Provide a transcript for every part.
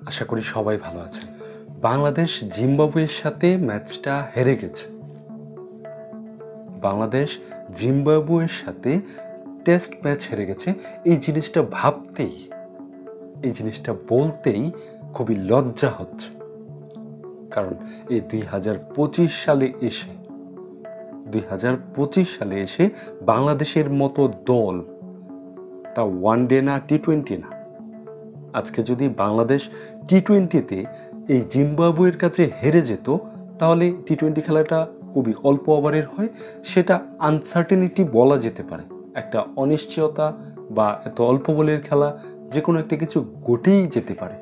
আশা করি সবাই ভালো আছেন। বাংলাদেশ জিম্বাবুয়ের সাথে ম্যাচটা হেরে গেছে। বাংলাদেশ জিম্বাবুয়ের সাথে টেস্ট ম্যাচ হেরে গেছে। এই জিনিসটা ভাবতেই, এই জিনিসটা বলতেই খুবই লজ্জা হচ্ছে। কারণ এই 2025 সালে এসে বাংলাদেশের মতো দল, তা ওয়ানডে না টি-20 না, আজকে যদি বাংলাদেশ টি-20তে এই জিম্বাবুয়ের কাছে হেরে যেত, তাহলে টি-20 খেলাটা খুবই অল্প ওভারের হয়। সেটা আনসার্টেনিটি বলা যেতে পারে, একটা অনিশ্চয়তা বা এত অল্প বলের খেলা, যে কোনো একটা কিছু ঘটেই যেতে পারে।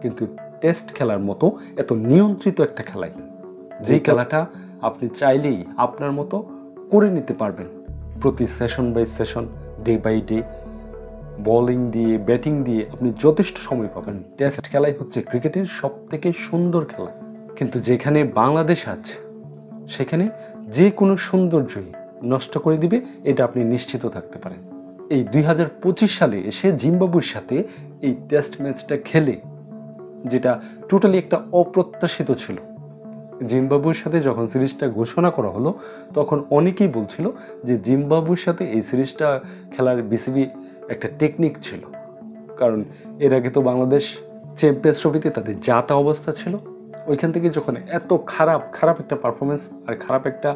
কিন্তু টেস্ট খেলার মতো এত নিয়ন্ত্রিত একটা খেলাই, যেই খেলাটা আপনি চাইলেই আপনার মতো করে নিতে পারবেন, প্রতি session by session, day by day, bowling দিয়ে ব্যাটিং দিয়ে আপনি যথেষ্ট সময় পাবেন। টেস্ট খেলাই হচ্ছে ক্রিকেটের সব থেকে সুন্দর খেলা। কিন্তু যেখানে বাংলাদেশ আছে, সেখানে যে কোনো সৌন্দর্যই নষ্ট করে দিবে, এটা আপনি নিশ্চিত থাকতে পারেন। এই 2025 সালে এসে জিম্বাবুয়ের সাথে এই টেস্ট ম্যাচটা খেলে, যেটা টোটালি একটা অপ্রত্যাশিত ছিল। জিম্বাবুয়ের সাথে যখন সিরিজটা ঘোষণা করা হলো, তখন অনেকেই বলছিল যে জিম্বাবুয়ের সাথে এই সিরিজটা খেলার বিসিবি একটা টেকনিক ছিল। কারণ এর আগে তো বাংলাদেশ চ্যাম্পিয়ন্স ট্রফিতে তাদের যাতা অবস্থা ছিল, ওইখান থেকে যখন এত খারাপ একটা পারফরমেন্স আর খারাপ একটা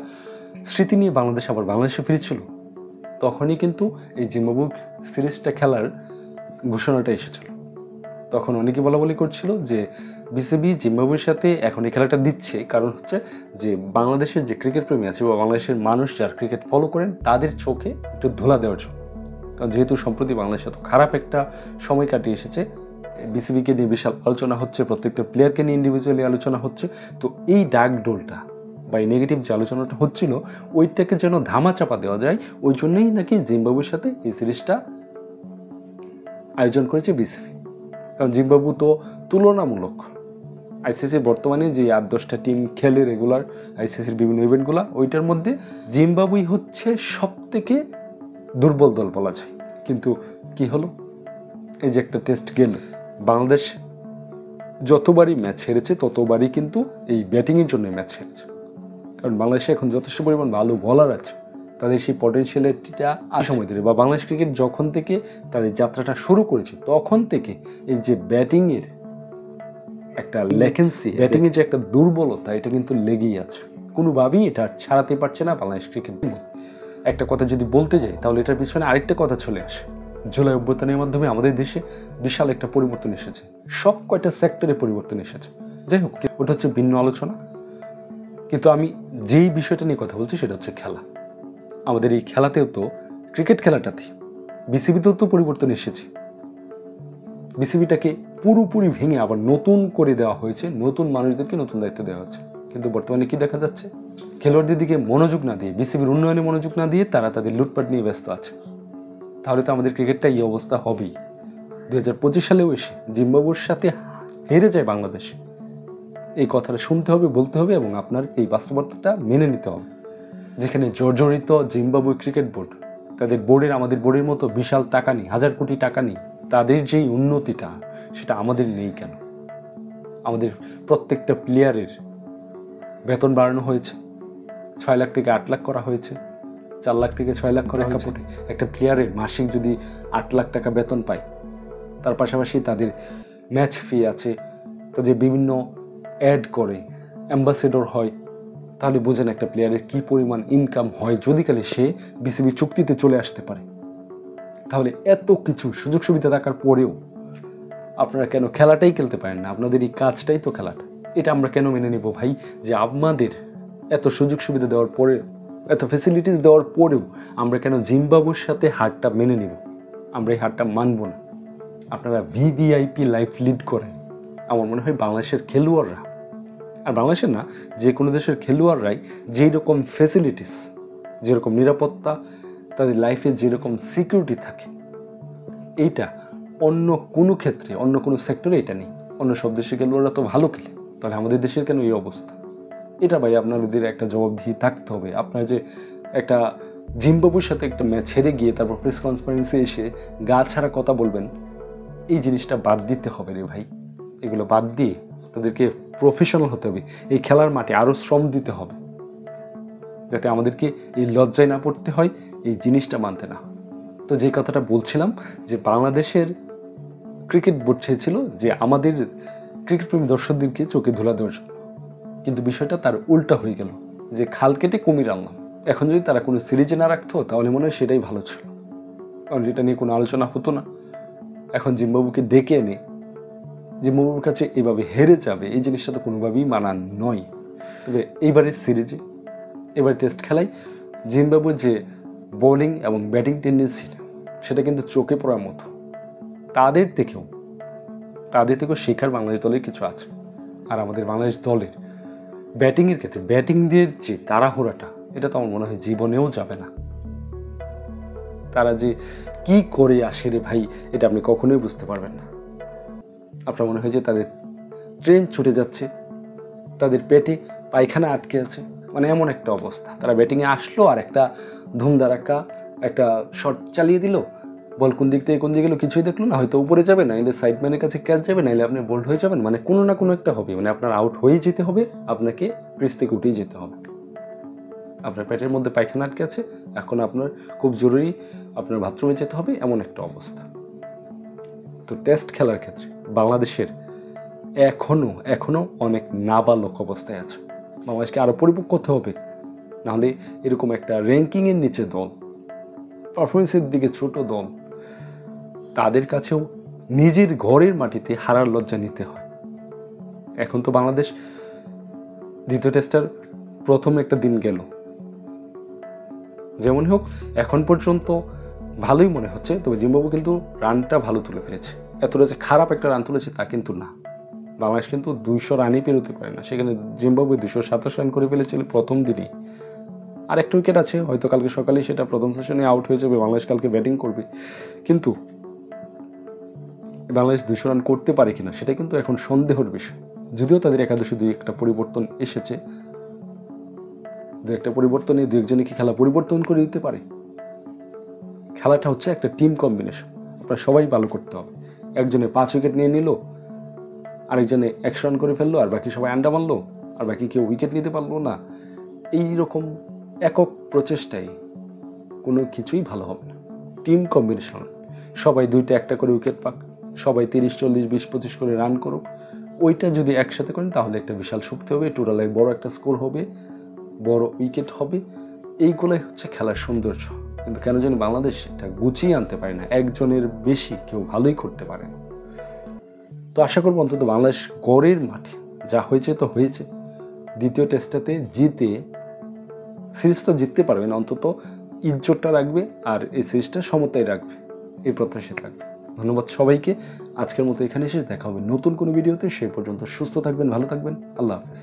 স্মৃতি নিয়ে বাংলাদেশ আবার বাংলাদেশে ফিরেছিল, তখনই কিন্তু এই জিম্বাবুয়ে সিরিজটা খেলার ঘোষণাটা এসেছিল। তখন অনেকে বলাবলি করছিল যে বিসিবি জিম্বাবুয়ের সাথে এখন এই খেলাটা দিচ্ছে, কারণ হচ্ছে যে বাংলাদেশের যে ক্রিকেট প্রেমী আছে বা বাংলাদেশের মানুষ যারা ক্রিকেট ফলো করেন, তাদের চোখে একটু ধুলা দেওয়ার জন্য। কারণ যেহেতু সম্প্রতি বাংলাদেশ এত খারাপ একটা সময় কাটিয়ে এসেছে, বিসিবিকে নিয়ে বিশাল আলোচনা হচ্ছে, প্রত্যেকটা প্লেয়ারকে নিয়ে ইন্ডিভিজুয়ালি আলোচনা হচ্ছে। তো এই ডাকডোলটা বা এই নেগেটিভ যে আলোচনাটা হচ্ছিল, ওইটাকে যেন ধামাচাপা দেওয়া যায়, ওই জন্যই নাকি জিম্বাবুয়ের সাথে এই সিরিজটা আয়োজন করেছে বিসিবি। কারণ জিম্বাবু তো তুলনামূলক আইসিসির বর্তমানে যে 8-10টা টিম খেলে রেগুলার আইসিসির বিভিন্ন ইভেন্টগুলো, ওইটার মধ্যে জিম্বাবুই হচ্ছে সব থেকে দুর্বল দল বলা যায়। কিন্তু কি হলো, এই যে একটা টেস্ট গেল, বাংলাদেশ যতবারই ম্যাচ হেরেছে ততবারই কিন্তু এই ব্যাটিংয়ের জন্য ম্যাচ হেরেছে। কারণ বাংলাদেশে এখন যথেষ্ট পরিমাণ ভালো বলার আছে, তাদের সেই পটেনশিয়ালিটিটা সময় ধরে, বা বাংলাদেশ ক্রিকেট যখন থেকে তাদের যাত্রাটা শুরু করেছে, তখন থেকে এই যে ব্যাটিংয়ের একটা লেকেন্সি, ব্যাটিংয়ের যে একটা দুর্বলতা, এটা কিন্তু লেগেই আছে, কোনোভাবেই এটা ছাড়াতে পারছে না বাংলাদেশ ক্রিকেট। একটা কথা যদি বলতে যাই, তাহলে এটার পিছনে আরেকটা কথা চলে আসে। জুলাই অভ্যুত্থানের মাধ্যমে আমাদের দেশে বিশাল একটা পরিবর্তন এসেছে, সব কয়টা সেক্টরে পরিবর্তন এসেছে। যাই হোক, ওটা হচ্ছে ভিন্ন আলোচনা। কিন্তু আমি যেই বিষয়টা নিয়ে কথা বলছি, সেটা হচ্ছে খেলা। আমাদের এই খেলাতেও তো, ক্রিকেট খেলাটাতে বিসিবিতেও তো পরিবর্তন এসেছে। বিসিবিটাকে পুরোপুরি ভেঙে আবার নতুন করে দেওয়া হয়েছে, নতুন মানুষদেরকে নতুন দায়িত্ব দেওয়া হচ্ছে। কিন্তু বর্তমানে কি দেখা যাচ্ছে, খেলোয়াড়দের দিকে মনোযোগ না দিয়ে, বিসিবির উন্নয়নে মনোযোগ না দিয়ে, তারা তাদের লুটপাট নিয়ে ব্যস্ত আছে। তাহলে তো আমাদের ক্রিকেটটা এই অবস্থা হবেই। 2025 সালেও এসে জিম্বাবুয়ের সাথে হেরে যায় বাংলাদেশ, এই কথাটা শুনতে হবে, বলতে হবে, এবং আপনার এই বাস্তবতাটা মেনে নিতে হবে। যেখানে জর্জরিত জিম্বাবুয়ে ক্রিকেট বোর্ড, তাদের বোর্ডের, আমাদের বোর্ডের মতো বিশাল টাকা নেই, 1000 কোটি টাকা নেই, তাদের যেই উন্নতিটা, সেটা আমাদের নেই কেন? আমাদের প্রত্যেকটা প্লেয়ারের বেতন বাড়ানো হয়েছে, 6 লাখ থেকে 8 লাখ করা হয়েছে, 4 লাখ থেকে 6 লাখ করা হয়েছে। একটা প্লেয়ারের মাসিক যদি 8 লাখ টাকা বেতন পায়, তার পাশাপাশি তাদের ম্যাচ ফি আছে, তাদের বিভিন্ন অ্যাড করে, অ্যাম্বাসেডর হয়, তাহলে বোঝেন একটা প্লেয়ারের কি পরিমাণ ইনকাম হয় যদি কালে সে বিসিবি চুক্তিতে চলে আসতে পারে। তাহলে এত কিছু সুযোগ সুবিধা থাকার পরেও আপনারা কেন খেলাটাই খেলতে পারেন না? আপনাদের এই কাজটাই তো খেলাটা। এটা আমরা কেন মেনে নিব ভাই, যে আমাদের এত সুযোগ সুবিধা দেওয়ার পরে, এত ফ্যাসিলিটিস দেওয়ার পরেও আমরা কেন জিম্বাবুয়ের সাথে হারটা মেনে নিব? আমরা এই হারটা মানব না। আপনারা ভিভিআইপি লাইফ লিড করেন। আমার মনে হয় বাংলাদেশের খেলোয়াড়রা, আর বাংলাদেশের না, যে কোনো দেশের খেলোয়াড়রাই যেই রকম ফ্যাসিলিটিস, যেরকম নিরাপত্তা, তাদের লাইফে যেরকম সিকিউরিটি থাকে, এইটা অন্য কোনো ক্ষেত্রে, অন্য কোনো সেক্টরে এটা নেই। অন্য সব দেশের খেলোয়াড়রা তো ভালো খেলে, তাহলে আমাদের দেশের কেন এই অবস্থা? এটা ভাই আপনাদের একটা জবাবদিহি থাকতে হবে। আপনার যে একটা জিম্বাবুয়ের সাথে একটা ম্যাচ হেরে গিয়ে তারপর প্রেস কনফারেন্সে এসে গা ছাড়া কথা বলবেন, এই জিনিসটা বাদ দিতে হবে রে ভাই। এগুলো বাদ দিয়ে তাদেরকে প্রফেশনাল হতে হবে, এই খেলার মাঠে আরও শ্রম দিতে হবে, যাতে আমাদেরকে এই লজ্জায় না পড়তে হয়, এই জিনিসটা মানতে না। তো যে কথাটা বলছিলাম যে বাংলাদেশের ক্রিকেট বোর্ড চেয়েছিল যে আমাদের ক্রিকেটপ্রেমী দর্শকদেরকে চোখে ধুলা দেওয়ার জন্য, কিন্তু বিষয়টা তার উল্টা হয়ে গেল, যে খাল কেটে কুমির আনলাম। এখন যদি তারা কোনো সিরিজে না রাখতো তাহলে মনে হয় সেটাই ভালো ছিল, কারণ এটা নিয়ে কোনো আলোচনা হতো না। এখন জিম্বাবুকে ডেকে এনে জিম্বাবুর কাছে এভাবে হেরে যাবে, এই জিনিসটা তো কোনোভাবেই মানা নয়। তবে এইবারের সিরিজে, এবার টেস্ট খেলায় জিম্বাবুর যে বোলিং এবং ব্যাটিং টেন্ডেন্সি, সেটা কিন্তু চোখে পড়ার মতো। তাদের থেকেও শেখার বাংলাদেশ দলের কিছু আছে। আর আমাদের বাংলাদেশ দলের ব্যাটিংয়ের ক্ষেত্রে ব্যাটিং দিয়ে যে তাড়াহুড়াটা, এটা তো আমার মনে হয় জীবনেও যাবে না। তারা যে কি করে আসে রে ভাই, এটা আপনি কখনোই বুঝতে পারবেন না। আপনার মনে হয় যে তাদের ট্রেন ছুটে যাচ্ছে, তাদের পেটে পায়খানা আটকে আছে, মানে এমন একটা অবস্থা। তারা ব্যাটিংয়ে আসলো আর একটা ধুমধারাক্কা একটা শট চালিয়ে দিল, বল কোন দিক থেকে কোন দিকে গেলো কিছুই দেখলো না, হয়তো উপরে যাবে, না এদের সাইডম্যানের কাছে ক্যাচ যাবে, নাইলে আপনি বোল্ড হয়ে যাবেন, মানে কোনো না কোনো একটা হবে, মানে আপনার আউট হয়ে যেতে হবে, আপনাকে ক্রিজ থেকে উঠেই যেতে হবে। আপনার পেটের মধ্যে পায়খানা আটকে আছে, এখন আপনার খুব জরুরি আপনার বাথরুমে যেতে হবে, এমন একটা অবস্থা। তো টেস্ট খেলার ক্ষেত্রে বাংলাদেশের এখনো অনেক নাবালক অবস্থায় আছে। বাংলাদেশকে আরও পরিপক্ক হতে হবে, নাহলে এরকম একটা র্যাঙ্কিংয়ের নিচে দল, পারফরমেন্সের দিকে ছোট দল, তাদের কাছেও নিজের ঘরের মাটিতে হারার লজ্জা নিতে হয়। এখন তো বাংলাদেশ দ্বিতীয় টেস্টের প্রথম একটা দিন গেল, যেমন হোক এখন পর্যন্ত ভালোই মনে হচ্ছে। তবে জিম্বাবু কিন্তু রানটা ভালো তুলে ফেলেছে, এতটা যে খারাপ একটা রান তুলেছে তা কিন্তু না। বাংলাদেশ কিন্তু 200 রানই পেরোতে পারে না, সেখানে জিম্বাবু 227 রান করে ফেলেছিল প্রথম দিনই। আর একটা উইকেট আছে, হয়তো কালকে সকালে সেটা প্রথম সেশনে আউট হয়ে যাবে, বাংলাদেশ কালকে ব্যাটিং করবে। কিন্তু বাংলাদেশ 200 রান করতে পারে কিনা সেটা কিন্তু এখন সন্দেহের বিষয়। যদিও তাদের একাদশে দুই একটা পরিবর্তন এসেছে, দু একটা পরিবর্তনে দু একজনকে খেলা পরিবর্তন করে দিতে পারে। খেলাটা হচ্ছে একটা টিম কম্বিনেশন, আপনার সবাই ভালো করতে হবে। একজনে 5 উইকেট নিয়ে নিল, আরেকজনে 100 রান করে ফেললো, আর বাকি সবাই আন্ডা মারলো, আর বাকি কেউ উইকেট নিতে পারলো না। এইরকম একক প্রচেষ্টায় কোনো কিছুই ভালো হবে না। টিম কম্বিনেশন, সবাই 2টা 1টা করে উইকেট পাক, সবাই 30, 40, 20, 25 করে রান করুক, ওইটা যদি একসাথে করেন তাহলে একটা বিশাল শক্তি হবে, টোটালে বড় একটা স্কোর হবে, বড় উইকেট হবে। এইগুলাই হচ্ছে খেলার সৌন্দর্য। কিন্তু কেন জানি বাংলাদেশ এটা গুছিয়ে আনতে পারে না, একজনের বেশি কেউ ভালোই করতে পারে না। তো আশা করবো অন্তত বাংলাদেশ গড়ের মাঠে যা হয়েছে তো হয়েছে, দ্বিতীয় টেস্টটাতে জিতে সিরিজ তো জিততে পারবে না, অন্তত ইজ্জতটা রাখবে আর এই সিরিজটা সমতায় রাখবে, এই প্রত্যাশা থাকবে। ধন্যবাদ সবাইকে। আজকের মতো এখানে শেষ, দেখা হবে নতুন কোনো ভিডিওতে। সেই পর্যন্ত সুস্থ থাকবেন, ভালো থাকবেন, আল্লাহ হাফেজ।